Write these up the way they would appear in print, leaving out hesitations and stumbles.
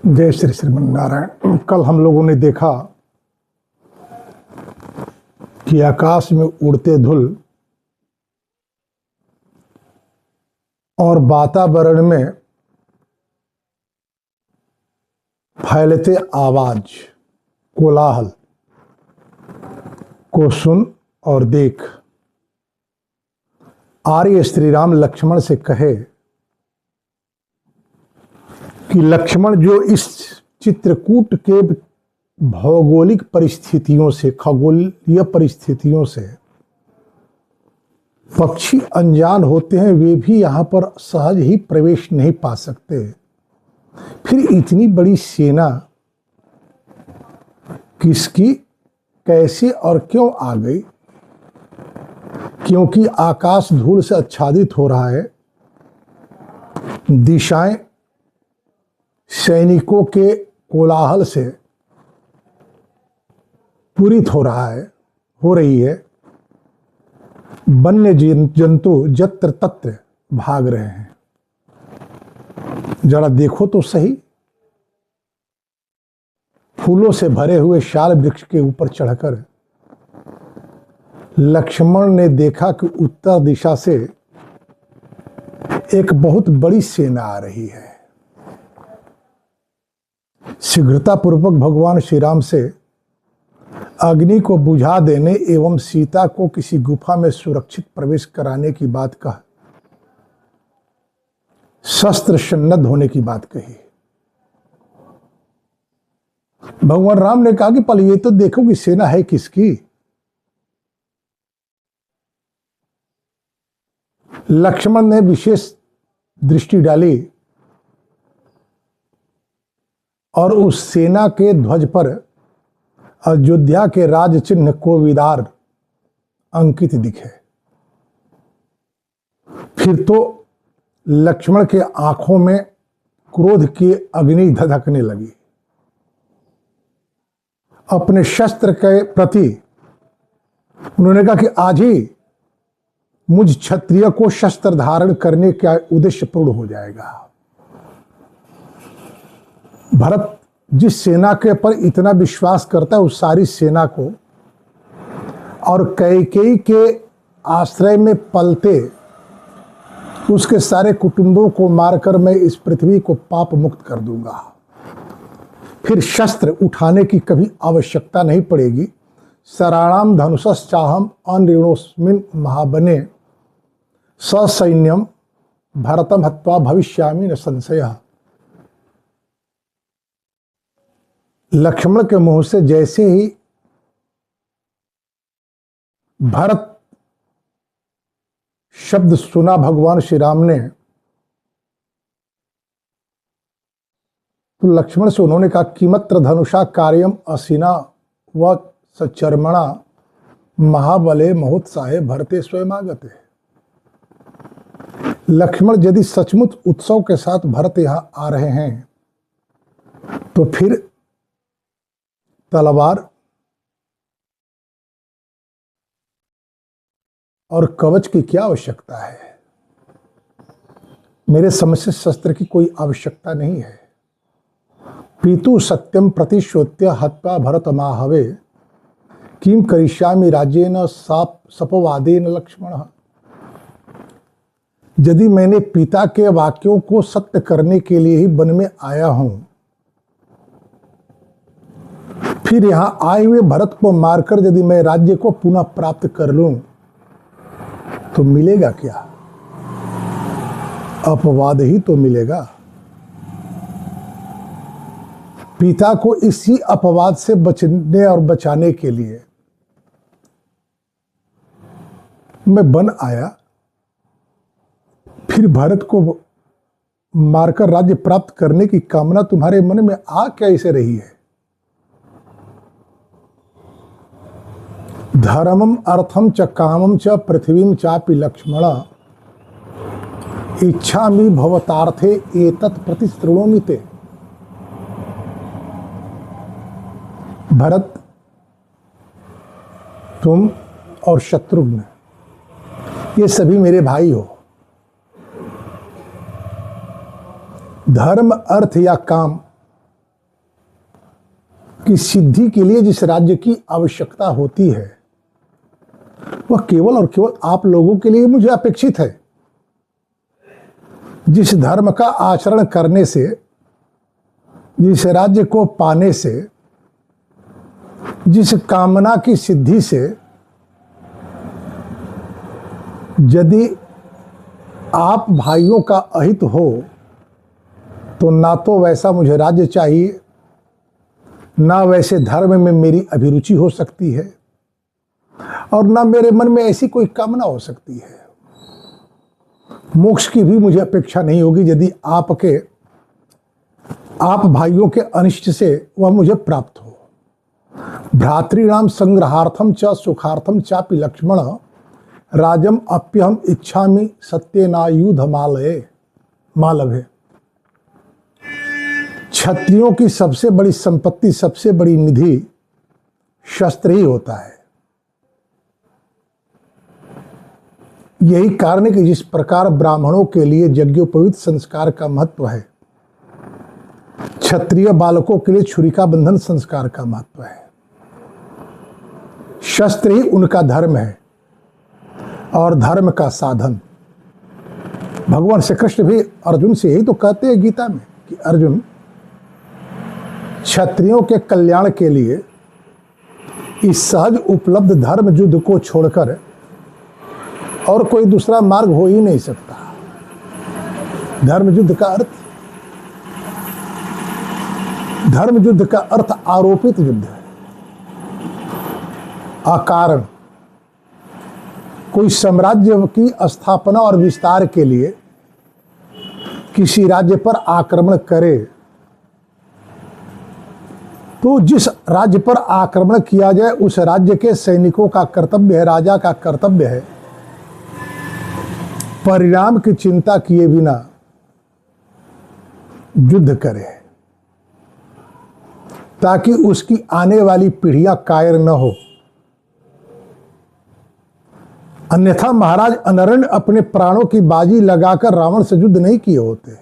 जय श्री श्रीमन नारायण। कल हम लोगों ने देखा कि आकाश में उड़ते धूल और वातावरण में फैलते आवाज कोलाहल को सुन और देख आर्य श्री राम लक्ष्मण से कहे कि लक्ष्मण, जो इस चित्रकूट के भौगोलिक परिस्थितियों से, खगोलीय परिस्थितियों से पक्षी अनजान होते हैं, वे भी यहाँ पर सहज ही प्रवेश नहीं पा सकते। फिर इतनी बड़ी सेना किसकी, कैसे और क्यों आ गई? क्योंकि आकाश धूल से आच्छादित हो रहा है, दिशाएं सैनिकों के कोलाहल से पूरित हो रही है। वन्य जंतु जत्र तत्र भाग रहे हैं। जरा देखो तो सही, फूलों से भरे हुए शाल वृक्ष के ऊपर चढ़कर लक्ष्मण ने देखा कि उत्तर दिशा से एक बहुत बड़ी सेना आ रही है। शीघ्रतापूर्वक भगवान श्री राम से अग्नि को बुझा देने एवं सीता को किसी गुफा में सुरक्षित प्रवेश कराने की बात कहा, शस्त्र सन्नद्ध होने की बात कही। भगवान राम ने कहा कि पल ये तो देखो कि सेना है किसकी। लक्ष्मण ने विशेष दृष्टि डाली और उस सेना के ध्वज पर अयोध्या के राज चिन्ह कोविदार अंकित दिखे। फिर तो लक्ष्मण के आंखों में क्रोध की अग्नि धधकने लगी। अपने शस्त्र के प्रति उन्होंने कहा कि आज ही मुझ क्षत्रिय को शस्त्र धारण करने का उद्देश्य पूर्ण हो जाएगा। भरत जिस सेना के पर इतना विश्वास करता है, उस सारी सेना को और कैकेयी के आश्रय में पलते उसके सारे कुटुंबों को मारकर मैं इस पृथ्वी को पाप मुक्त कर दूंगा। फिर शस्त्र उठाने की कभी आवश्यकता नहीं पड़ेगी। शराणाम धनुषश्चाहम अनृणोस्मिन् महाबने ससैन्यम भरतम हत्वा भविष्यामि न संशयः। लक्ष्मण के मुंह से जैसे ही भरत शब्द सुना भगवान श्री राम ने, तो लक्ष्मण से उन्होंने कहा किमत्र धनुषा कार्यम असिना व सचर्मणा महाबले महोत्साहे भरते स्वयं आगते। लक्ष्मण, यदि सचमुच उत्सव के साथ भरत यहां आ रहे हैं तो फिर तलवार और कवच की क्या आवश्यकता है? मेरे समझ से शस्त्र की कोई आवश्यकता नहीं है। पीतु सत्यम प्रतिश्रोत्य हत्वा भरत माहवे किम करिष्यामि राज्येन सपवादेन लक्ष्मण। यदि मैंने पिता के वाक्यों को सत्य करने के लिए ही वन में आया हूं, फिर यहां आए हुए भरत को मारकर यदि मैं राज्य को पुनः प्राप्त कर लूं तो मिलेगा क्या? अपवाद ही तो मिलेगा। पिता को इसी अपवाद से बचने और बचाने के लिए मैं वन आया, फिर भरत को मारकर राज्य प्राप्त करने की कामना तुम्हारे मन में आ कैसे रही है? धर्मम अर्थम च कामम च पृथ्वीम चापि लक्ष्मण इच्छामि भवतार्थे एतत् प्रतिश्रुणोमि ते। भरत, तुम और शत्रुघ्न ये सभी मेरे भाई हो। धर्म, अर्थ या काम कि सिद्धि के लिए जिस राज्य की आवश्यकता होती है वह केवल और केवल आप लोगों के लिए मुझे अपेक्षित है। जिस धर्म का आचरण करने से, जिस राज्य को पाने से, जिस कामना की सिद्धि से यदि आप भाइयों का अहित हो तो ना तो वैसा मुझे राज्य चाहिए, ना वैसे धर्म में मेरी अभिरुचि हो सकती है, और ना मेरे मन में ऐसी कोई कामना हो सकती है। मोक्ष की भी मुझे अपेक्षा नहीं होगी यदि आप भाइयों के अनिष्ट से वह मुझे प्राप्त हो। भ्रातृणाम संग्रहार्थम च सुखार्थम चापि लक्ष्मण राजम अप्यहम इच्छामि सत्येनायुध मालभे। क्षत्रियों की सबसे बड़ी संपत्ति, सबसे बड़ी निधि शस्त्र ही होता है। यही कारण है कि जिस प्रकार ब्राह्मणों के लिए यज्ञोपवीत संस्कार का महत्व है, क्षत्रिय बालकों के लिए छुरिका बंधन संस्कार का महत्व है। शस्त्र ही उनका धर्म है और धर्म का साधन। भगवान श्री कृष्ण भी अर्जुन से यही तो कहते हैं गीता में कि अर्जुन, क्षत्रियों के कल्याण के लिए इस सहज उपलब्ध धर्म युद्ध को छोड़कर और कोई दूसरा मार्ग हो ही नहीं सकता। धर्म युद्ध का अर्थ आरोपित युद्ध है। अकारण कोई साम्राज्य की स्थापना और विस्तार के लिए किसी राज्य पर आक्रमण करे तो जिस राज्य पर आक्रमण किया जाए उस राज्य के सैनिकों का कर्तव्य है, राजा का कर्तव्य है, परिणाम की चिंता किए बिना युद्ध करे ताकि उसकी आने वाली पीढ़ियां कायर न हो। अन्यथा महाराज अनरण्य अपने प्राणों की बाजी लगाकर रावण से युद्ध नहीं किए होते।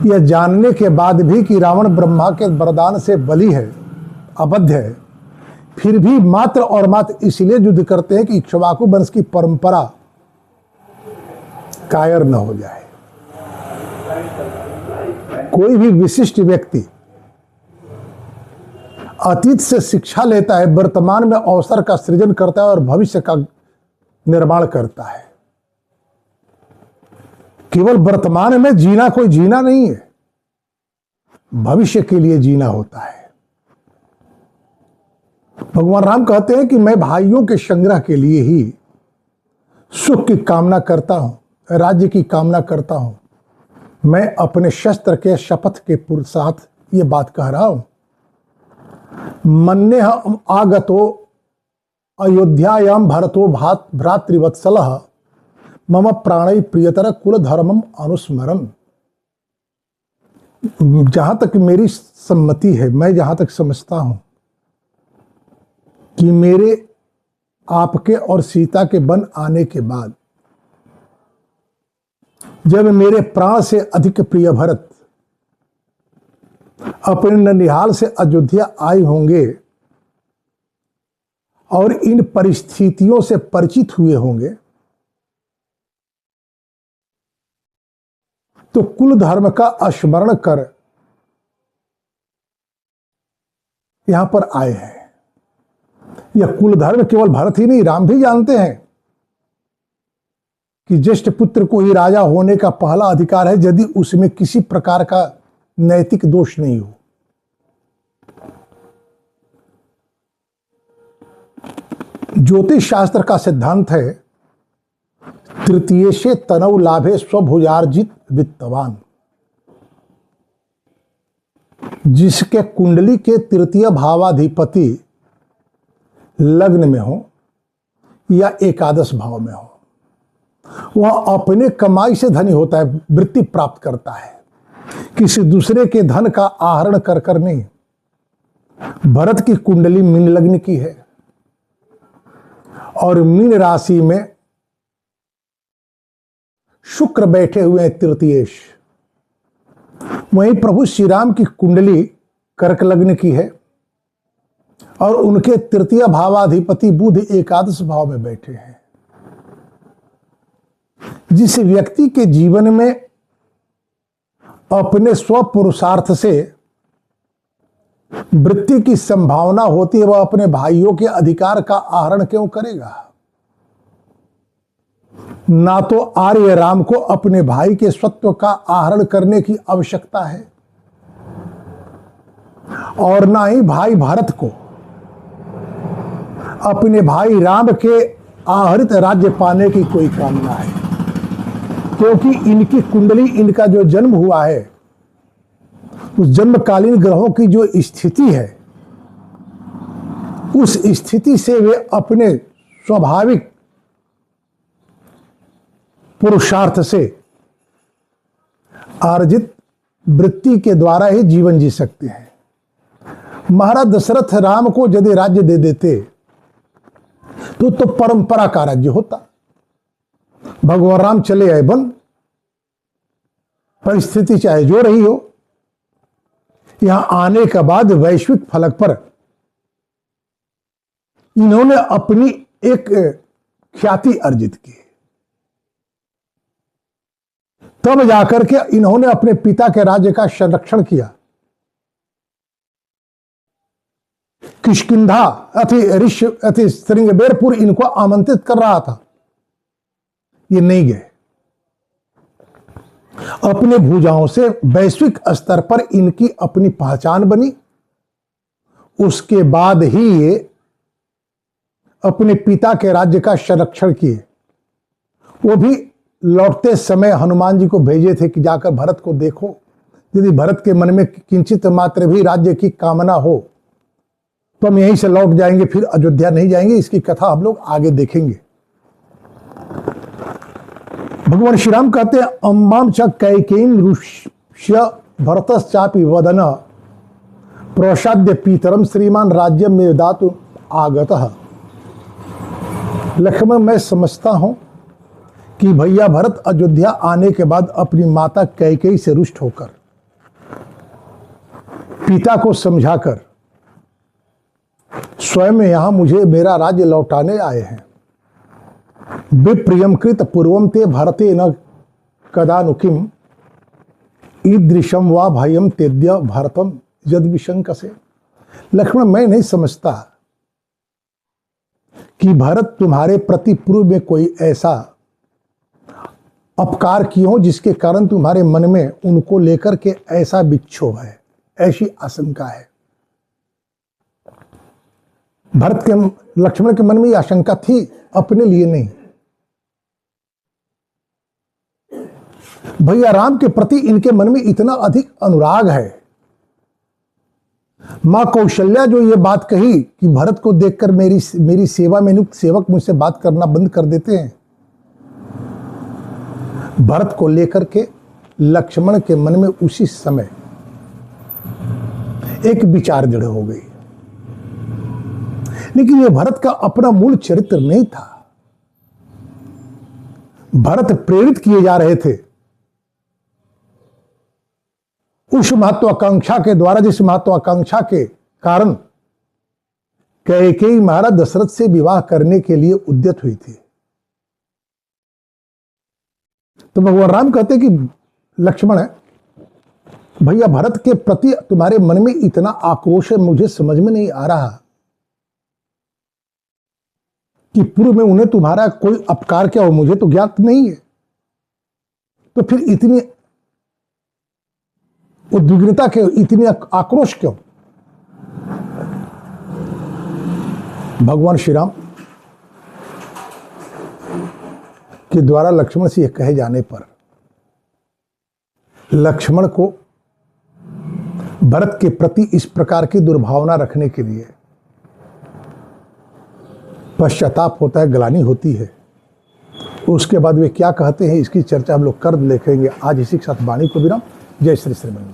यह जानने के बाद भी कि रावण ब्रह्मा के वरदान से बली है, अबद्ध है, फिर भी मात्र और मात्र इसलिए युद्ध करते हैं कि इक्ष्वाकु वंश की परंपरा कायर न हो जाए। कोई भी विशिष्ट व्यक्ति अतीत से शिक्षा लेता है, वर्तमान में अवसर का सृजन करता है और भविष्य का निर्माण करता है। केवल वर्तमान में जीना कोई जीना नहीं है, भविष्य के लिए जीना होता है। भगवान राम कहते हैं कि मैं भाइयों के संग्रह के लिए ही सुख की कामना करता हूं, राज्य की कामना करता हूं। मैं अपने शस्त्र के शपथ के साथ ये बात कह रहा हूं। मन्ये आगतो अयोध्यायाम भरतो भ्रातृवत्सलः मम प्राणै प्रियतर कुल धर्मम अनुस्मरन। जहां तक मेरी सम्मति है, मैं जहां तक समझता हूं कि मेरे आपके और सीता के वन आने के बाद जब मेरे प्राण से अधिक प्रिय भरत अपने ननिहाल से अयोध्या आए होंगे और इन परिस्थितियों से परिचित हुए होंगे तो कुल धर्म का स्मरण कर यहां पर आए हैं। यह कुल धर्म केवल भरत ही नहीं, राम भी जानते हैं कि ज्येष्ठ पुत्र को ही राजा होने का पहला अधिकार है यदि उसमें किसी प्रकार का नैतिक दोष नहीं हो। ज्योतिष शास्त्र का सिद्धांत है तृतीय से तनव लाभे स्वभुजार्जित वित्तवान। जिसके कुंडली के तृतीय भावाधिपति लग्न में हो या एकादश भाव में हो, वह अपने कमाई से धनी होता है, वृत्ति प्राप्त करता है, किसी दूसरे के धन का आहरण कर कर नहीं। भरत की कुंडली मीन लग्न की है और मीन राशि में शुक्र बैठे हुए हैं तृतीयेश। वहीं प्रभु श्री राम की कुंडली कर्क लग्न की है और उनके तृतीय भावाधिपति बुध एकादश भाव में बैठे हैं। जिस व्यक्ति के जीवन में अपने स्व पुरुषार्थ से वृत्ति की संभावना होती है, वह अपने भाइयों के अधिकार का आहरण क्यों करेगा? ना तो आर्य राम को अपने भाई के स्वत्व का आहरण करने की आवश्यकता है और ना ही भाई भरत को अपने भाई राम के आहरित राज्य पाने की कोई कामना है, क्योंकि इनकी कुंडली, इनका जो जन्म हुआ है, उस जन्मकालीन ग्रहों की जो स्थिति है, उस स्थिति से वे अपने स्वाभाविक पुरुषार्थ से अर्जित वृत्ति के द्वारा ही जीवन जी सकते हैं। महाराज दशरथ राम को यदि राज्य दे देते तो परंपरा का राज्य होता। भगवान राम चले आए वन, परिस्थिति चाहे जो रही हो, यहां आने के बाद वैश्विक फलक पर इन्होंने अपनी एक ख्याति अर्जित की। तब जाकर के इन्होंने अपने पिता के राज्य का संरक्षण किया। किष्किंधा अति श्रृंगबेरपुर इनको आमंत्रित कर रहा था, ये नहीं गए। अपने भुजाओं से वैश्विक स्तर पर इनकी अपनी पहचान बनी। उसके बाद ही ये अपने पिता के राज्य का संरक्षण किए। वो भी लौटते समय हनुमान जी को भेजे थे कि जाकर भरत को देखो, यदि भरत के मन में किंचित मात्र भी राज्य की कामना हो तो हम यहीं से लौट जाएंगे, फिर अयोध्या नहीं जाएंगे। इसकी कथा हम लोग आगे देखेंगे। भगवान श्री राम कहते हैं, अम्माम च कैकेयीं रुष्य भरतश्चापि वदन प्रसाद्य पीतरम श्रीमान राज्य में दातु आगतः। लक्ष्मण, मैं समझता हूं कि भैया भरत अयोध्या आने के बाद अपनी माता कैकेयी से रुष्ट होकर पिता को समझाकर स्वयं यहां मुझे मेरा राज्य लौटाने आए हैं। विप्रियम कृत पूर्वम ते भरते न कदानुकिम ईदृशम वा भयम तेद्य भरतम यद विशंकसे। लक्ष्मण, मैं नहीं समझता कि भरत तुम्हारे प्रति पूर्व में कोई ऐसा अपकार किए हो जिसके कारण तुम्हारे मन में उनको लेकर के ऐसा विक्षोभ है, ऐसी आशंका है। भरत के, लक्ष्मण के मन में यह आशंका थी, अपने लिए नहीं। भैया राम के प्रति इनके मन में इतना अधिक अनुराग है। मां कौशल्या जो ये बात कही कि भरत को देखकर मेरी सेवा में नियुक्त सेवक मुझसे बात करना बंद कर देते हैं, भरत को लेकर के लक्ष्मण के मन में उसी समय एक विचार दृढ़ हो गई। लेकिन यह भरत का अपना मूल चरित्र नहीं था। भरत प्रेरित किए जा रहे थे उस महत्वाकांक्षा के द्वारा, जिस महत्वाकांक्षा के कारण कैकेयी महाराज दशरथ से विवाह करने के लिए उद्यत हुई थी। तो भगवान राम कहते कि लक्ष्मण, भैया भरत के प्रति तुम्हारे मन में इतना आक्रोश है, मुझे समझ में नहीं आ रहा कि पूर्व में उन्हें तुम्हारा कोई अपकार क्या हो, मुझे तो ज्ञात नहीं है। तो फिर इतनी उद्विग्नता क्यों, इतनी आक्रोश क्यों? भगवान श्री राम के द्वारा लक्ष्मण से यह कहे जाने पर लक्ष्मण को भरत के प्रति इस प्रकार की दुर्भावना रखने के लिए पश्चाताप होता है, ग्लानि होती है। उसके बाद वे क्या कहते हैं, इसकी चर्चा हम लोग कर देखेंगे। आज इसी के साथ वाणी को विराम। जय श्री श्रीमन।